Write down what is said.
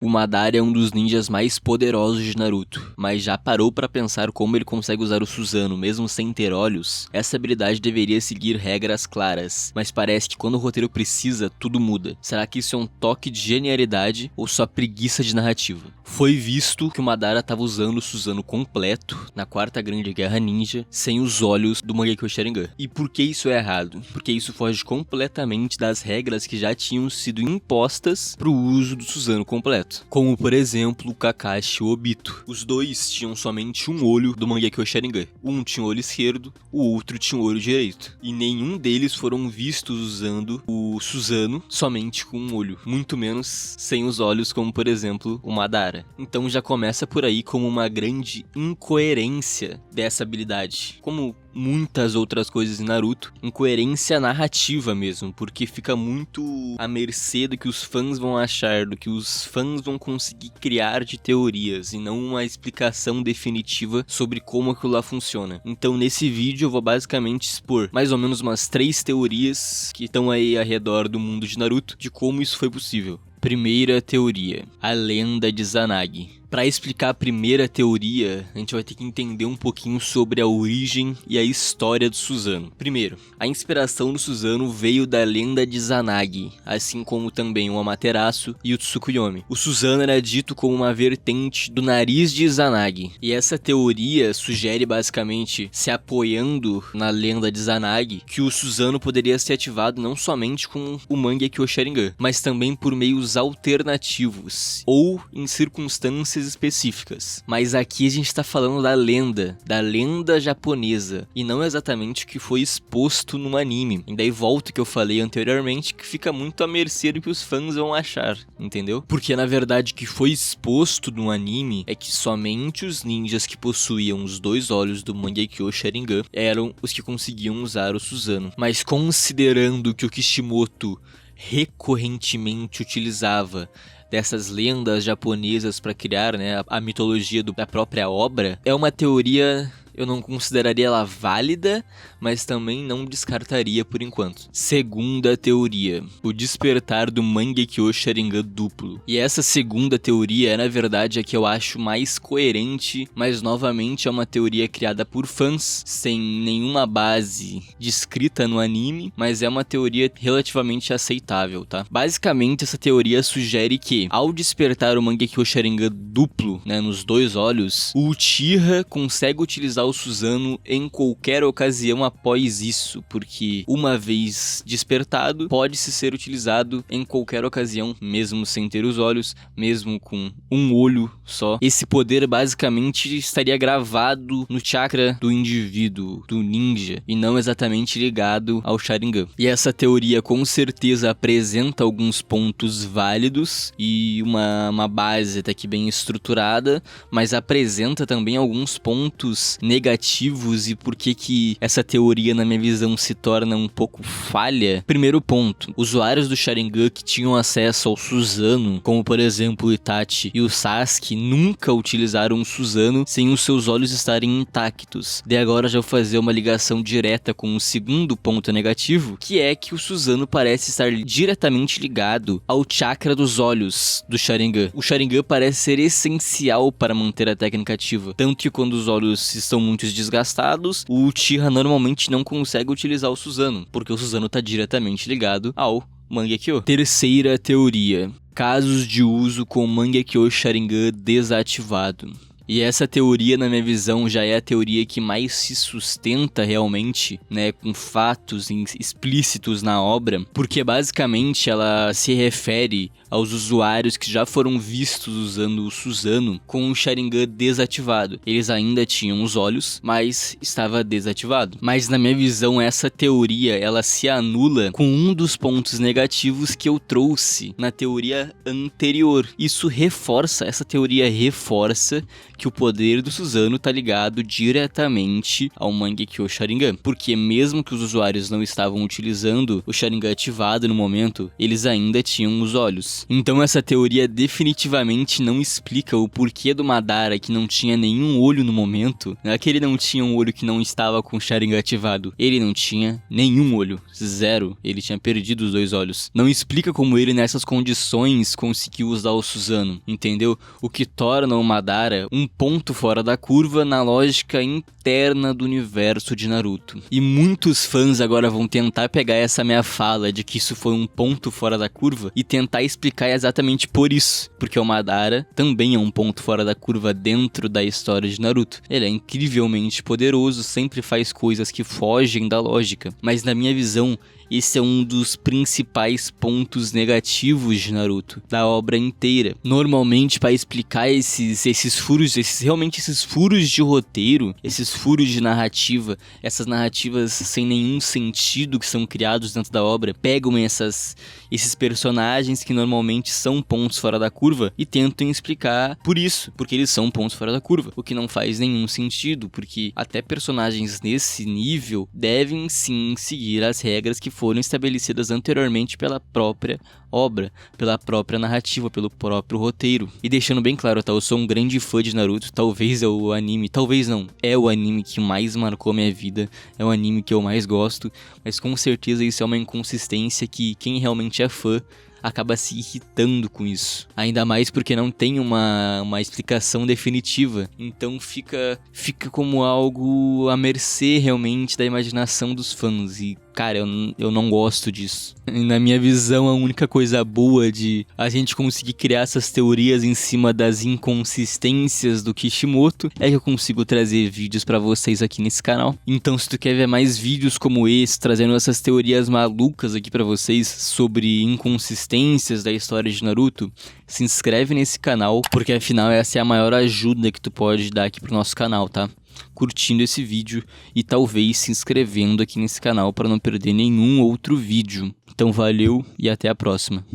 O Madara é um dos ninjas mais poderosos de Naruto, mas já parou pra pensar como ele consegue usar o Susanoo mesmo sem ter olhos? Essa habilidade deveria seguir regras claras, mas parece que quando o roteiro precisa, tudo muda. Será que isso é um toque de genialidade ou só preguiça de narrativa? Foi visto que o Madara estava usando o Susanoo completo na quarta grande guerra ninja, sem os olhos do Mangekyo Sharingan. E por que isso é errado? Porque isso foge completamente das regras que já tinham sido impostas para o uso do Susanoo completo. Como, por exemplo, o Kakashi e o Obito. Os dois tinham somente um olho do Mangekyo Sharingan. Um tinha o olho esquerdo, o outro tinha o olho direito. E nenhum deles foram vistos usando o Susanoo somente com um olho. Muito menos sem os olhos, como, por exemplo, o Madara. Então já começa por aí como uma grande incoerência dessa habilidade. Como muitas outras coisas em Naruto, incoerência narrativa mesmo, porque fica muito à mercê do que os fãs vão achar, do que os fãs vão conseguir criar de teorias, e não uma explicação definitiva sobre como aquilo lá funciona. Então nesse vídeo eu vou basicamente expor mais ou menos umas 3 teorias que estão aí ao redor do mundo de Naruto, de como isso foi possível. Primeira teoria, a lenda de Izanagi. Para explicar a primeira teoria, a gente vai ter que entender um pouquinho sobre a origem e a história do Susanoo. Primeiro, a inspiração do Susanoo veio da lenda de Izanagi, assim como também o Amaterasu e o Tsukuyomi. O Susanoo era dito como uma vertente do nariz de Izanagi, e essa teoria sugere basicamente, se apoiando na lenda de Izanagi, que o Susanoo poderia ser ativado não somente com o Mangekyo Sharingan, mas também por meios alternativos, ou em circunstâncias específicas. Mas aqui a gente tá falando da lenda japonesa, e não exatamente o que foi exposto no anime. E daí volta o que eu falei anteriormente, que fica muito à mercê do que os fãs vão achar, entendeu? Porque na verdade o que foi exposto no anime é que somente os ninjas que possuíam os 2 olhos do Mangekyo Sharingan eram os que conseguiam usar o Susanoo. Mas considerando que o Kishimoto recorrentemente utilizava dessas lendas japonesas para criar, né, a mitologia da própria obra, é uma teoria, eu não consideraria ela válida, mas também não descartaria por enquanto. Segunda teoria, o despertar do Mangekyo Sharingan duplo. E essa segunda teoria é na verdade a que eu acho mais coerente, mas novamente é uma teoria criada por fãs, sem nenhuma base descrita no anime, mas é uma teoria relativamente aceitável, tá? Basicamente essa teoria sugere que, ao despertar o Mangekyo Sharingan duplo, né, nos 2 olhos, o Uchiha consegue utilizar o Susanoo em qualquer ocasião após isso, porque uma vez despertado, pode-se ser utilizado em qualquer ocasião, mesmo sem ter os olhos, mesmo com um olho só. Esse poder basicamente estaria gravado no chakra do indivíduo, do ninja, e não exatamente ligado ao Sharingan. E essa teoria com certeza apresenta alguns pontos válidos e uma base até que bem estruturada, mas apresenta também alguns pontos negativos e por que essa teoria, na minha visão, se torna um pouco falha. Primeiro ponto, usuários do Sharingan que tinham acesso ao Susanoo, como por exemplo o Itachi e o Sasuke, nunca utilizaram o Susanoo sem os seus olhos estarem intactos. De agora já vou fazer uma ligação direta com o segundo ponto negativo, que é que o Susanoo parece estar diretamente ligado ao chakra dos olhos do Sharingan. O Sharingan parece ser essencial para manter a técnica ativa, tanto que quando os olhos estão muito desgastados, o Uchiha normalmente não consegue utilizar o Susanoo, porque o Susanoo está diretamente ligado ao Mangekyo. Terceira teoria, casos de uso com o Mangekyo Sharingan desativado. E essa teoria, na minha visão, já é a teoria que mais se sustenta realmente, né, com fatos explícitos na obra, porque basicamente ela se refere aos usuários que já foram vistos usando o Susanoo com o Sharingan desativado. Eles ainda tinham os olhos, mas estava desativado. Mas na minha visão, essa teoria, ela se anula com um dos pontos negativos que eu trouxe na teoria anterior. Essa teoria reforça que o poder do Susanoo tá ligado diretamente ao Mangekyo Sharingan, porque mesmo que os usuários não estavam utilizando o Sharingan ativado no momento, eles ainda tinham os olhos. olhos. Então essa teoria definitivamente não explica o porquê do Madara, que não tinha nenhum olho no momento. Não é que ele não tinha um olho que não estava com o Sharingan ativado. Ele não tinha nenhum olho. Zero. Ele tinha perdido os 2 olhos. Não explica como ele, nessas condições, conseguiu usar o Susanoo, entendeu? O que torna o Madara um ponto fora da curva na lógica interna do universo de Naruto. E muitos fãs agora vão tentar pegar essa minha fala de que isso foi um ponto fora da curva e tentar explicar exatamente por isso. Porque o Madara também é um ponto fora da curva dentro da história de Naruto. Ele é incrivelmente poderoso, sempre faz coisas que fogem da lógica. Mas na minha visão, esse é um dos principais pontos negativos de Naruto, da obra inteira. Normalmente, para explicar esses furos, esses furos de roteiro, esses furos de narrativa, essas narrativas sem nenhum sentido que são criados dentro da obra, pegam esses personagens que normalmente são pontos fora da curva e tentam explicar por isso, porque eles são pontos fora da curva, o que não faz nenhum sentido, porque até personagens nesse nível devem sim seguir as regras que foram estabelecidas anteriormente pela própria obra, pela própria narrativa, pelo próprio roteiro. E deixando bem claro, tá? Eu sou um grande fã de Naruto, talvez é o anime, talvez não, é o anime que mais marcou minha vida, é o anime que eu mais gosto, mas com certeza isso é uma inconsistência que quem realmente é fã acaba se irritando com isso. Ainda mais porque não tem uma explicação definitiva. Então fica como algo à mercê realmente da imaginação dos fãs. E cara, eu não gosto disso. E na minha visão, a única coisa boa de a gente conseguir criar essas teorias em cima das inconsistências do Kishimoto é que eu consigo trazer vídeos pra vocês aqui nesse canal. Então se tu quer ver mais vídeos como esse, trazendo essas teorias malucas aqui pra vocês sobre inconsistências da história de Naruto, se inscreve nesse canal, porque afinal essa é a maior ajuda que tu pode dar aqui pro nosso canal, tá? Curtindo esse vídeo e talvez se inscrevendo aqui nesse canal para não perder nenhum outro vídeo. Então valeu e até a próxima.